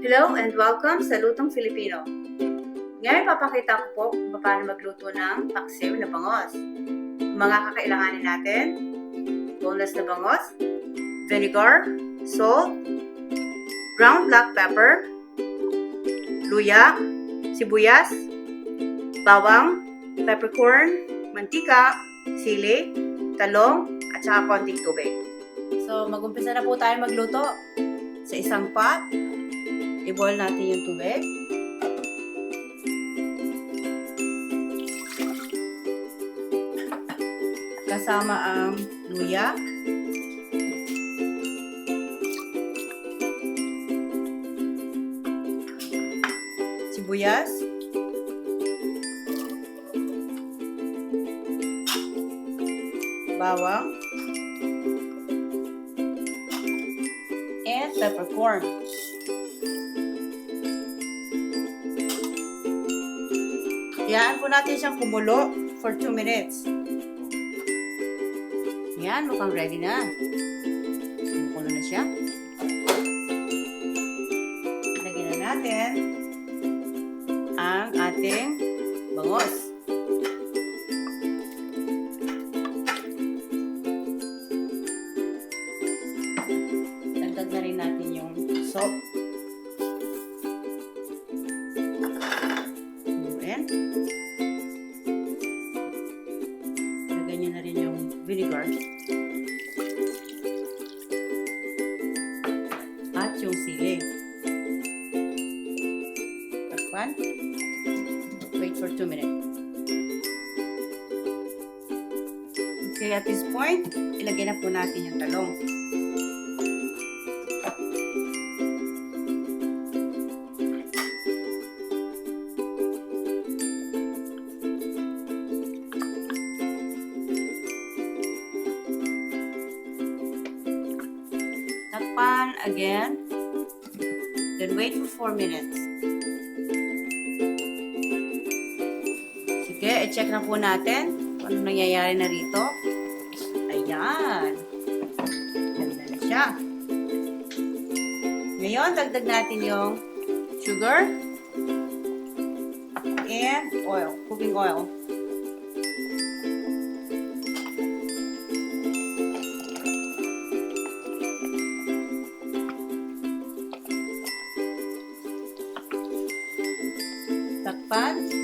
Hello and welcome sa Lutong Filipino. Ngayon papakita ko po kung paano magluto ng paksiw na bangos. Mga kakailanganin natin: boneless na bangos, vinegar, salt, ground black pepper, luya, sibuyas, bawang, peppercorn, mantika, sili, talong, at saka konting tubig. So, mag-umpisa na po tayo magluto. Sa isang pot, i-boil natin yung tubig. Kasama ang luya, sibuyas, bawang, and peppercorn. Hayaan po natin siyang kumulo for 2 minutes. Yan, mukhang ready na. Kumukulo na siya. Lagyan na natin ang ating bangos. Dagdag na rin natin yung salt. Lagyan nyo na rin yung vinegar at yung sili. Takpan. Wait for 2 minutes. Okay, at this point, ilagay na po natin yung talong. Takpan again. Then wait for 4 minutes. Sige, i-check na po natin kung ano nangyayari na rito. Ayan. Ganda na siya. Ngayon, dagdag natin yung sugar and oil, cooking oil. Takpan.